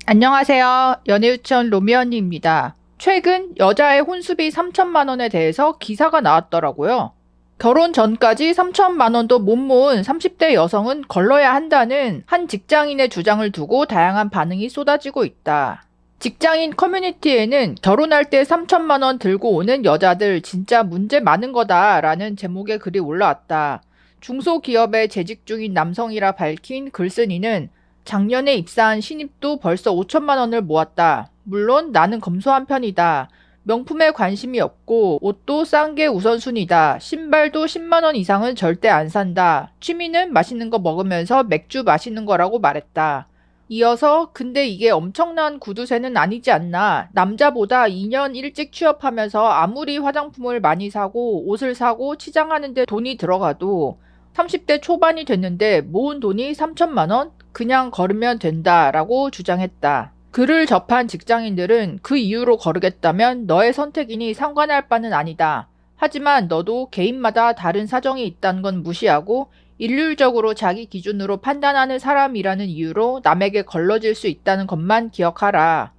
안녕하세요. 연애유치원 로미 언니입니다. 최근 여자의 혼수비 3천만 원에 대해서 기사가 나왔더라고요. 결혼 전까지 3천만 원도 못 모은 30대 여성은 걸러야 한다는 한 직장인의 주장을 두고 다양한 반응이 쏟아지고 있다. 직장인 커뮤니티에는 결혼할 때 3천만 원 들고 오는 여자들 진짜 문제 많은 거다라는 제목의 글이 올라왔다. 중소기업에 재직 중인 남성이라 밝힌 글쓴이는 작년에 입사한 신입도 벌써 5천만 원을 모았다. 물론 나는 검소한 편이다. 명품에 관심이 없고 옷도 싼 게 우선순위다. 신발도 10만 원 이상은 절대 안 산다. 취미는 맛있는 거 먹으면서 맥주 마시는 거라고 말했다. 이어서 근데 이게 엄청난 구두쇠는 아니지 않나. 남자보다 2년 일찍 취업하면서 아무리 화장품을 많이 사고 옷을 사고 치장하는데 돈이 들어가도 30대 초반이 됐는데 모은 돈이 3천만 원? 그냥 걸으면 된다라고 주장했다. 글을 접한 직장인들은 그 이유로 거르겠다면 너의 선택이니 상관할 바는 아니다. 하지만 너도 개인마다 다른 사정이 있다는 건 무시하고 일률적으로 자기 기준으로 판단하는 사람이라는 이유로 남에게 걸러질 수 있다는 것만 기억하라.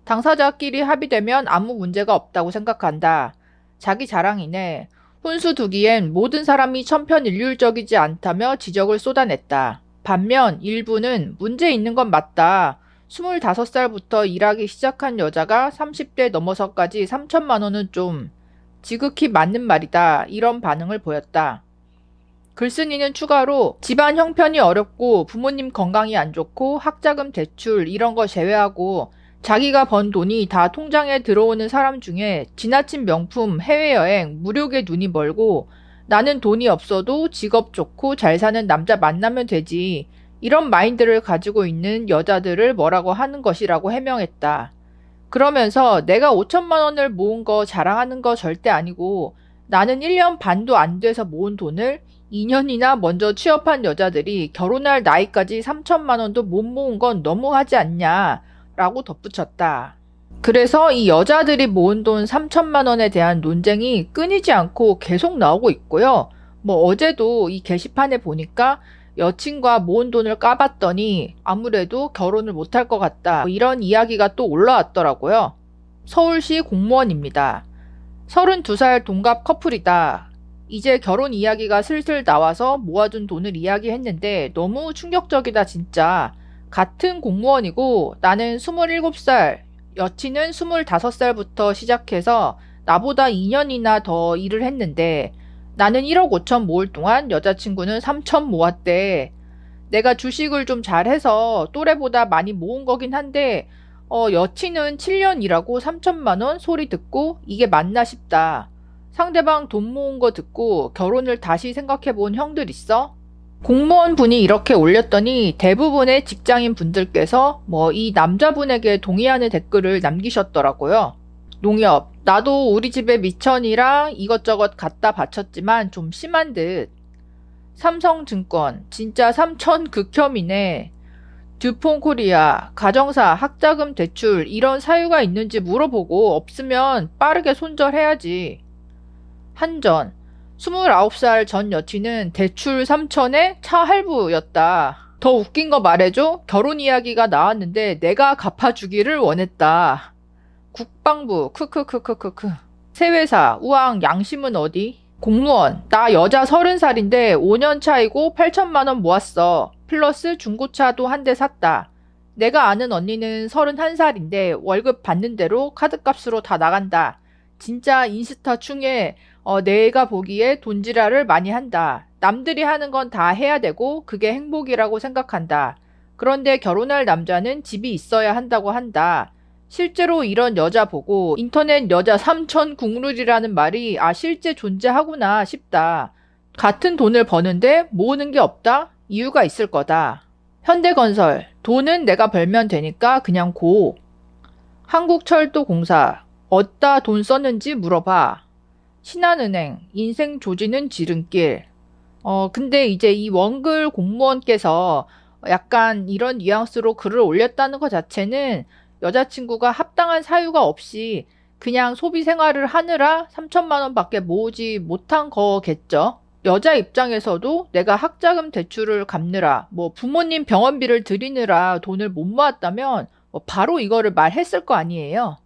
당사자끼리 합의되면 아무 문제가 없다고 생각한다. 자기 자랑이네. 혼수 두기엔 모든 사람이 천편일률적이지 않다며 지적을 쏟아냈다. 반면 일부는 문제 있는 건 맞다. 25살부터 일하기 시작한 여자가 30대 넘어서까지 3천만 원은 좀 지극히 맞는 말이다. 이런 반응을 보였다. 글쓴이는 추가로 집안 형편이 어렵고 부모님 건강이 안 좋고 학자금 대출 이런 거 제외하고 자기가 번 돈이 다 통장에 들어오는 사람 중에 지나친 명품, 해외여행, 무료에 눈이 멀고 나는 돈이 없어도 직업 좋고 잘 사는 남자 만나면 되지. 이런 마인드를 가지고 있는 여자들을 뭐라고 하는 것이라고 해명했다. 그러면서 내가 5천만 원을 모은 거 자랑하는 거 절대 아니고 나는 1년 반도 안 돼서 모은 돈을 2년이나 먼저 취업한 여자들이 결혼할 나이까지 3천만 원도 못 모은 건 너무하지 않냐 라고 덧붙였다. 그래서 이 여자들이 모은 돈 3천만 원에 대한 논쟁이 끊이지 않고 계속 나오고 있고요. 어제도 이 게시판에 보니까 여친과 모은 돈을 까봤더니 아무래도 결혼을 못할 것 같다. 이런 이야기가 또 올라왔더라고요. 서울시 공무원입니다. 32살 동갑 커플이다. 이제 결혼 이야기가 슬슬 나와서 모아둔 돈을 이야기했는데 너무 충격적이다 진짜. 같은 공무원이고 나는 27살, 여친은 25살부터 시작해서 나보다 2년이나 더 일을 했는데 나는 1억 5천 모을 동안 여자친구는 3천 모았대. 내가 주식을 좀 잘해서 또래보다 많이 모은 거긴 한데 여친은 7년 일하고 3천만 원 소리 듣고 이게 맞나 싶다. 상대방 돈 모은 거 듣고 결혼을 다시 생각해 본 형들 있어? 공무원 분이 이렇게 올렸더니 대부분의 직장인 분들께서 이 남자분에게 동의하는 댓글을 남기셨더라고요. 농협, 나도 우리 집에 미천이라 이것저것 갖다 바쳤지만 좀 심한 듯. 삼성증권, 진짜 삼천 극혐이네. 듀폰코리아, 가정사, 학자금 대출 이런 사유가 있는지 물어보고 없으면 빠르게 손절해야지. 한전, 29살 전 여친은 대출 3천에 차 할부였다. 더 웃긴 거 말해줘? 결혼 이야기가 나왔는데 내가 갚아주기를 원했다. 국방부, 크크크크크크. 세회사, 우왕, 양심은 어디? 공무원, 나 여자 30살인데 5년 차이고 8천만 원 모았어. 플러스 중고차도 한 대 샀다. 내가 아는 언니는 31살인데 월급 받는 대로 카드값으로 다 나간다. 진짜 인스타 충에 내가 보기에 돈지랄을 많이 한다. 남들이 하는 건 다 해야 되고 그게 행복이라고 생각한다. 그런데 결혼할 남자는 집이 있어야 한다고 한다. 실제로 이런 여자 보고 인터넷 여자 삼천 국룰이라는 말이 실제 존재하구나 싶다. 같은 돈을 버는데 모으는 게 없다? 이유가 있을 거다. 현대건설, 돈은 내가 벌면 되니까 그냥 고. 한국철도공사, 어디다 돈 썼는지 물어봐. 신한은행, 인생 조지는 지름길. 근데 이제 이 원글 공무원께서 약간 이런 뉘앙스로 글을 올렸다는 것 자체는 여자친구가 합당한 사유가 없이 그냥 소비 생활을 하느라 3천만 원밖에 모으지 못한 거겠죠. 여자 입장에서도 내가 학자금 대출을 갚느라 부모님 병원비를 드리느라 돈을 못 모았다면 바로 이거를 말했을 거 아니에요.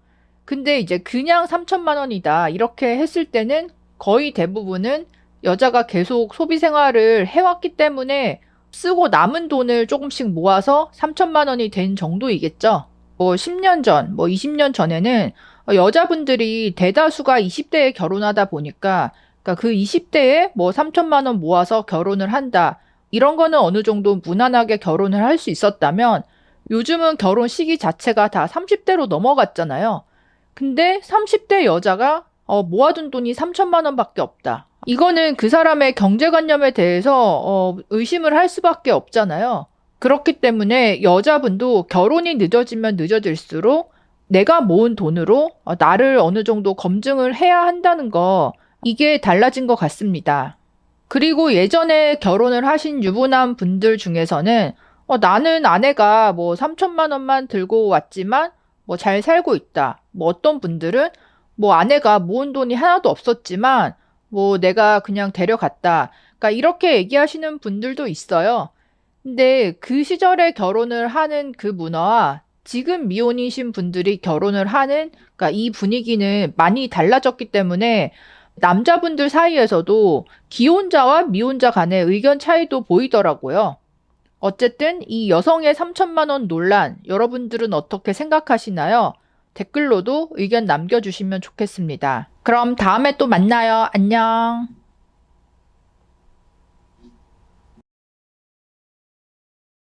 근데 이제 그냥 3천만 원이다 이렇게 했을 때는 거의 대부분은 여자가 계속 소비 생활을 해왔기 때문에 쓰고 남은 돈을 조금씩 모아서 3천만 원이 된 정도이겠죠. 뭐 10년 전, 뭐 20년 전에는 여자분들이 대다수가 20대에 결혼하다 보니까 그러니까 그 20대에 뭐 3천만 원 모아서 결혼을 한다. 이런 거는 어느 정도 무난하게 결혼을 할 수 있었다면 요즘은 결혼 시기 자체가 다 30대로 넘어갔잖아요. 근데 30대 여자가 모아둔 돈이 3천만 원밖에 없다. 이거는 그 사람의 경제관념에 대해서 의심을 할 수밖에 없잖아요. 그렇기 때문에 여자분도 결혼이 늦어지면 늦어질수록 내가 모은 돈으로 나를 어느 정도 검증을 해야 한다는 거, 이게 달라진 것 같습니다. 그리고 예전에 결혼을 하신 유부남 분들 중에서는 나는 아내가 뭐 3천만 원만 들고 왔지만 뭐 잘 살고 있다. 뭐 어떤 분들은 뭐 아내가 모은 돈이 하나도 없었지만 뭐 내가 그냥 데려갔다. 그러니까 이렇게 얘기하시는 분들도 있어요. 근데 그 시절에 결혼을 하는 그 문화와 지금 미혼이신 분들이 결혼을 하는 그러니까 이 분위기는 많이 달라졌기 때문에 남자분들 사이에서도 기혼자와 미혼자 간의 의견 차이도 보이더라고요. 어쨌든 이 여성의 3천만 원 논란, 여러분들은 어떻게 생각하시나요? 댓글로도 의견 남겨주시면 좋겠습니다. 그럼 다음에 또 만나요. 안녕.